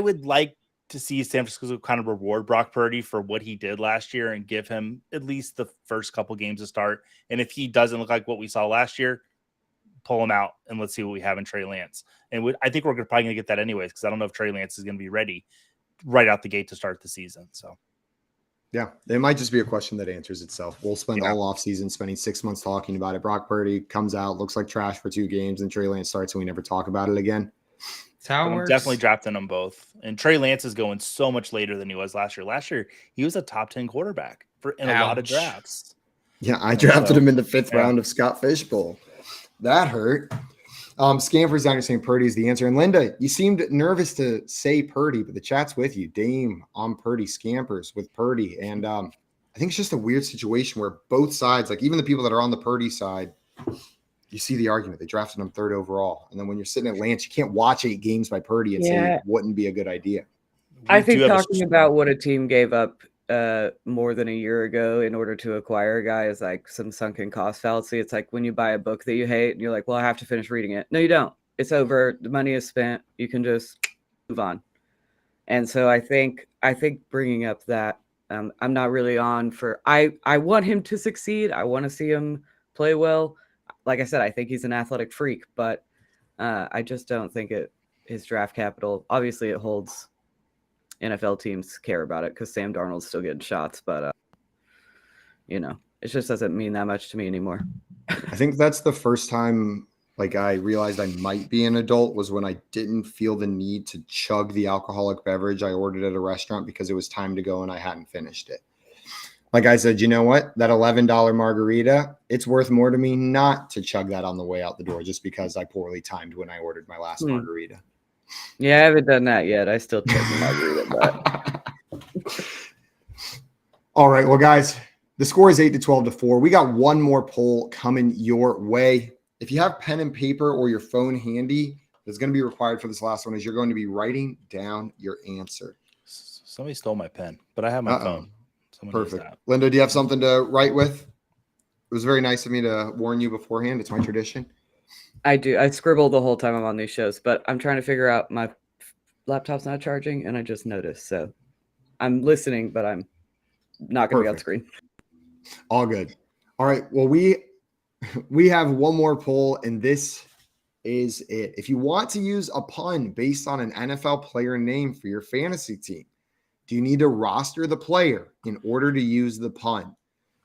would like to see San Francisco kind of reward Brock Purdy for what he did last year and give him at least the first couple games to start. And if he doesn't look like what we saw last year, pull him out and let's see what we have in Trey Lance. And I think we're probably going to get that anyways, because I don't know if Trey Lance is going to be ready right out the gate to start the season. So, yeah, it might just be a question that answers itself. We'll spend all offseason spending 6 months talking about it. Brock Purdy comes out, looks like trash for 2 games, and Trey Lance starts and we never talk about it again. That's how it I'm works. definitely drafting them both. And Trey Lance is going so much later than he was last year. Last year, he was a top 10 quarterback in a lot of drafts. Yeah, I drafted him in the 5th round of Scott Fishbowl. That hurt. Scampers down here saying Purdy is the answer. And Linda, you seemed nervous to say Purdy, but the chat's with you. Dame on Purdy, Scampers with Purdy. And I think it's just a weird situation where both sides, like even the people that are on the Purdy side, you see the argument. They drafted him 3rd overall. And then when you're sitting at Lance, you can't watch 8 games by Purdy and say it wouldn't be a good idea. I think talking about what a team gave up more than a year ago in order to acquire a guy is like some sunken cost fallacy. It's like when you buy a book that you hate and you're like, well, I have to finish reading it. No, you don't. It's over. The money is spent. You can just move on. And so I think bringing up that I'm not really on for, I want him to succeed. I want to see him play well. Like I said, I think he's an athletic freak, but I just don't think his draft capital, obviously it holds NFL teams care about it because Sam Darnold's still getting shots, but it just doesn't mean that much to me anymore. I think that's the first time like I realized I might be an adult was when I didn't feel the need to chug the alcoholic beverage I ordered at a restaurant because it was time to go and I hadn't finished it. Like I said, you know what? That $11 margarita, it's worth more to me not to chug that on the way out the door just because I poorly timed when I ordered my last margarita. Yeah, I haven't done that yet. I still chug the margarita, but all right. Well, guys, the score is 8-12-4. We got one more poll coming your way. If you have pen and paper or your phone handy, that's going to be required for this last one is you're going to be writing down your answer. Somebody stole my pen, but I have my phone. Perfect. Linda, do you have something to write with? It was very nice of me to warn you beforehand. It's my tradition. I do. I scribble the whole time I'm on these shows, but I'm trying to figure out my laptop's not charging, and I just noticed. So I'm listening, but I'm not going to be on screen. All good. All right. Well, we have one more poll, and this is it. If you want to use a pun based on an NFL player name for your fantasy team, do you need to roster the player in order to use the pun?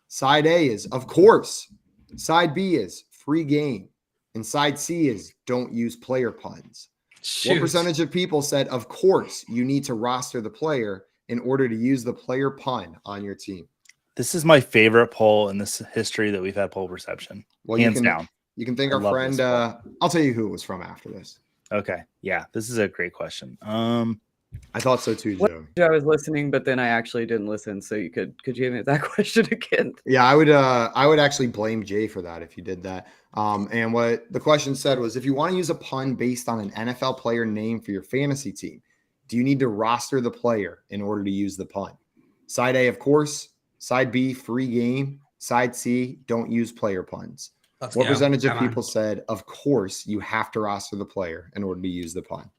Side A is, of course. Side B is free game. And side C is don't use player puns. Shoot. What percentage of people said, of course, you need to roster the player in order to use the player pun on your team? This is my favorite poll in this history that we've had poll reception. Well, hands down. You can thank our friend. I'll tell you who it was from after this. Okay. Yeah, this is a great question. I thought so too, Joe. I was listening, but then I actually didn't listen. So could you answer that question again? Yeah, I would actually blame Jay for that if you did that. And what the question said was, if you want to use a pun based on an NFL player name for your fantasy team, do you need to roster the player in order to use the pun? Side A, of course. Side B, free game. Side C, don't use player puns. What percentage of people said, of course, you have to roster the player in order to use the pun?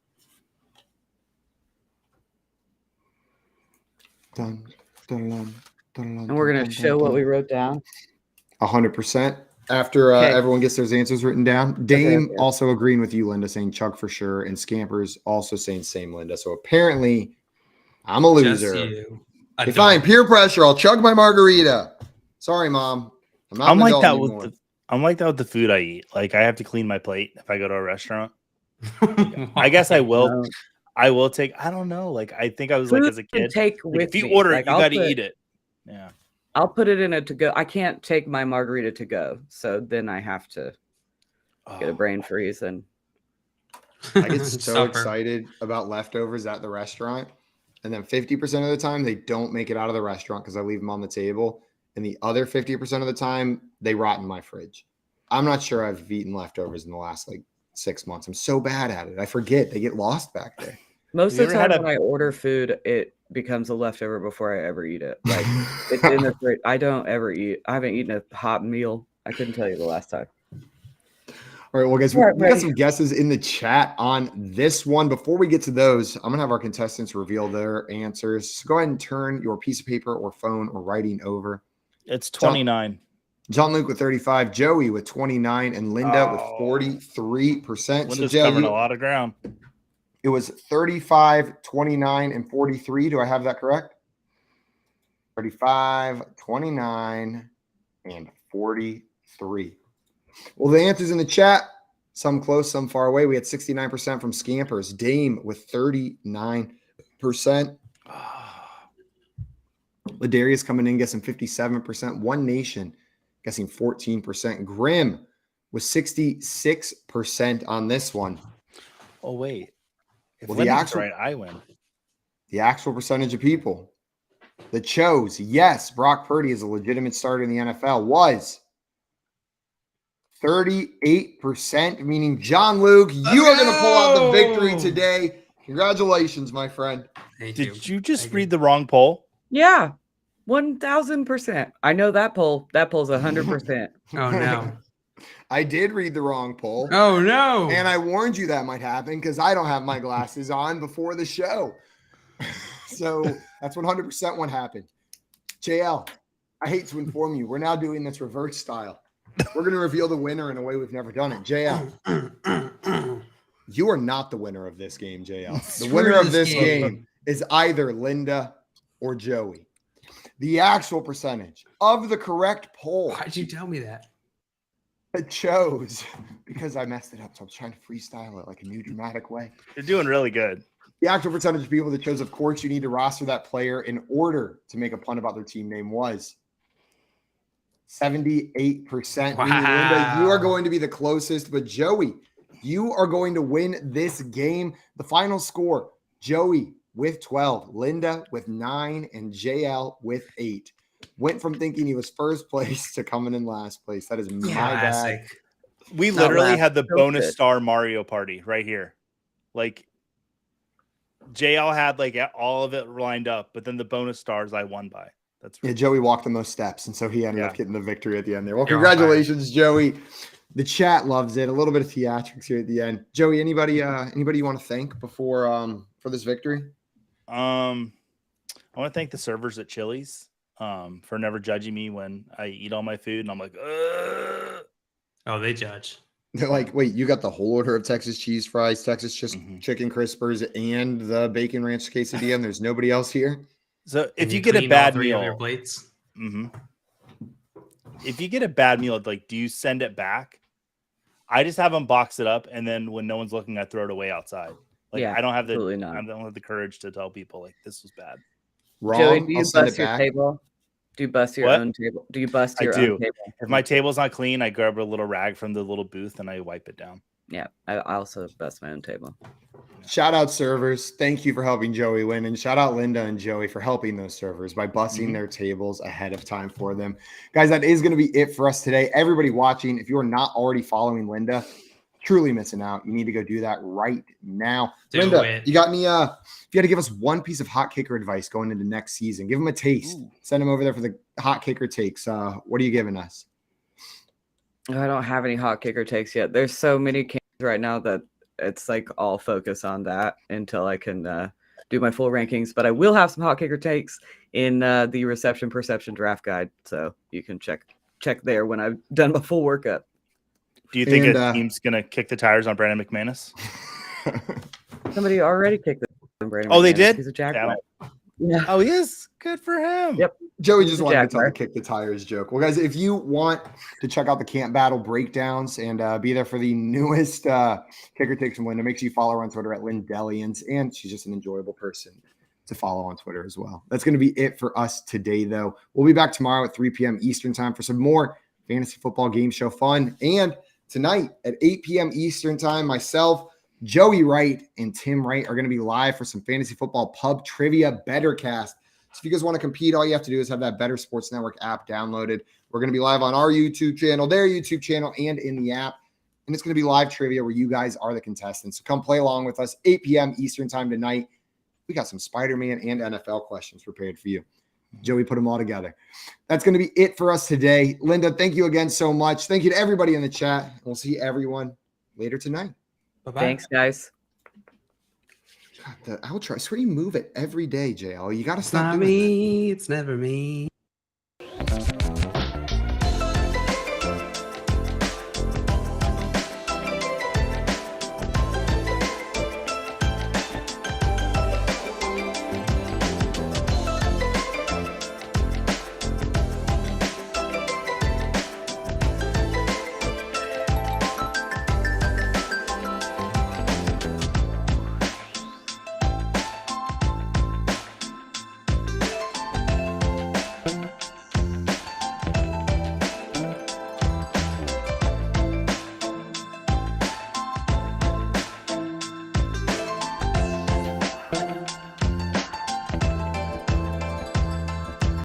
And we're going to show what we wrote down. 100%. After everyone gets their answers written down. Dame also agreeing with you, Linda, saying Chuck for sure. And Scampers also saying same, Linda. So apparently I'm a loser. If I'm peer pressure, I'll chug my margarita. Sorry, Mom. I'm like that with the food I eat. Like I have to clean my plate if I go to a restaurant. I guess I will. I will take. I don't know. Like I think I was like Food as a can kid. take Like, with if you me. order Like, it, you got to eat it. Yeah. I'll put it in a to go. I can't take my margarita to go, so then I have to get a Oh, brain freeze. And I get so Supper. excited about leftovers at the restaurant. And then 50% of the time, they don't make it out of the restaurant because I leave them on the table. And the other 50% of the time, they rot in my fridge. I'm not sure I've eaten leftovers in the last like 6 months. I'm so bad at it. I forget. They get lost back there. most Have of you the ever time had when I order food, it becomes a leftover before I ever eat it. Like it's in the fridge. I don't ever eat. I haven't eaten a hot meal. I couldn't tell you the last time. All right, well, guys, All right, we got ready. some guesses in the chat on this one. Before we get to those, I'm going to have our contestants reveal their answers. So go ahead and turn your piece of paper or phone or writing over. it's 29. John Luke with 35, Joey with 29, and Linda with Oh. 43%. Linda's so, Joe, covering a lot of ground. it was 35, 29, and 43. Do I have that correct? 35, 29, and 43. Well, the answers in the chat, some close, some far away. We had 69% from Scampers. Dame with 39%. Ladarius coming in guessing 57%. One Nation guessing 14%. Grim was 66% on this one. Oh wait. If Well, Linda gets it right, I win. The actual percentage of people that chose yes, Brock Purdy is a legitimate starter in the NFL was 38%, meaning John Luke, you are going to pull out the victory today. Congratulations, my friend. Thank Did you just Thank read the wrong poll? Yeah, 1000%. I know that poll. That poll's 100%. Oh no. I did read the wrong poll. Oh no. And I warned you that might happen because I don't have my glasses on before the show. So that's 100% what happened. JL, I hate to inform you, we're now doing this reverse style. We're going to reveal the winner in a way we've never done it. JL, you are not the winner of this game, JL. The Screw winner of this this game. game is either Linda or Joey. The actual percentage of the correct poll Why'd you tell me that? that chose, because I messed it up, so I was trying to freestyle it like a new dramatic way. You're doing really good. The actual percentage of people that chose, of course, you need to roster that player in order to make a pun about their team name was 78%. Wow. Meaning, Linda, you are going to be the closest, but Joey, you are going to win this game. The final score, Joey with 12, Linda with 9, and JL with 8. Went from thinking he was first place to coming in last place. That is my bad. Classic. We Not literally last, had the still bonus fifth. star Mario party right here. Like JL had like all of it lined up, but then the bonus stars I won by. That's Yeah, Joey walked the most steps, and so he ended up Yeah. getting the victory at the end there. Well, You're on fire. congratulations, Joey. The chat loves it. A little bit of theatrics here at the end. Joey, anybody you want to thank before for this victory? I want to thank the servers at Chili's for never judging me when I eat all my food, and I'm like, ugh. Oh, they judge. They're like, wait, you got the whole order of Texas cheese fries, Texas chicken crispers, and the bacon ranch quesadilla, and there's nobody else here? So if And you get a cleaned all bad three of meal, your plates. if you get a bad meal, like, do you send it back? I just have them box it up, and then when no one's looking, I throw it away outside. Like, Yeah, I don't have absolutely not. I don't have the courage to tell people like this was bad. Wrong. Joey, do you I'll send bust it your back. table? Do you bust your What? own table? Do you bust I your do. own table? If my table's not clean, I grab a little rag from the little booth and I wipe it down. Yeah, I also bust my own table. Shout out servers. Thank you for helping Joey win. And shout out Linda and Joey for helping those servers by busting their tables ahead of time for them. Guys, that is going to be it for us today. Everybody watching, if you are not already following Linda, truly missing out. You need to go do that right now. Do Linda, it. you got any if you had to give us one piece of hot kicker advice going into next season, give them a taste. Ooh. Send them over there for the hot kicker takes. What are you giving us? I don't have any hot kicker takes yet. There's so many cans right now that it's like all focus on that until I can do my full rankings. But I will have some hot kicker takes in the reception perception draft guide, so you can check there when I've done my full workup. Do you think And, a team's gonna kick the tires on Brandon McManus? Somebody already kicked the Brandon Oh, they McManus. did? He's a Yeah, jackpot. Yeah. Oh, he is. Good for him. Yep. Joey He's just a wanted to tell the jackpot. kick the tires joke. Well, guys, if you want to check out the Camp Battle breakdowns and be there for the newest kicker takes from Linda, make sure you follow her on Twitter at Lindellions. And she's just an enjoyable person to follow on Twitter as well. That's going to be it for us today, though. We'll be back tomorrow at 3 p.m. Eastern time for some more fantasy football game show fun. And tonight at 8 p.m. Eastern time, myself, Joey Wright, and Tim Wright are going to be live for some fantasy football pub trivia bettercast. So if you guys want to compete, all you have to do is have that Better Sports Network app downloaded. We're going to be live on our YouTube channel, their YouTube channel, and in the app. And it's going to be live trivia where you guys are the contestants. So come play along with us, 8 p.m. Eastern time tonight. We got some Spider-Man and NFL questions prepared for you. Joey put them all together. That's going to be it for us today. Linda, thank you again so much. Thank you to everybody in the chat. We'll see everyone later tonight. Bye-bye. Thanks, guys. God, the outro. I swear you move it every day, JL. You got to It's stop not doing that. me. It's never me.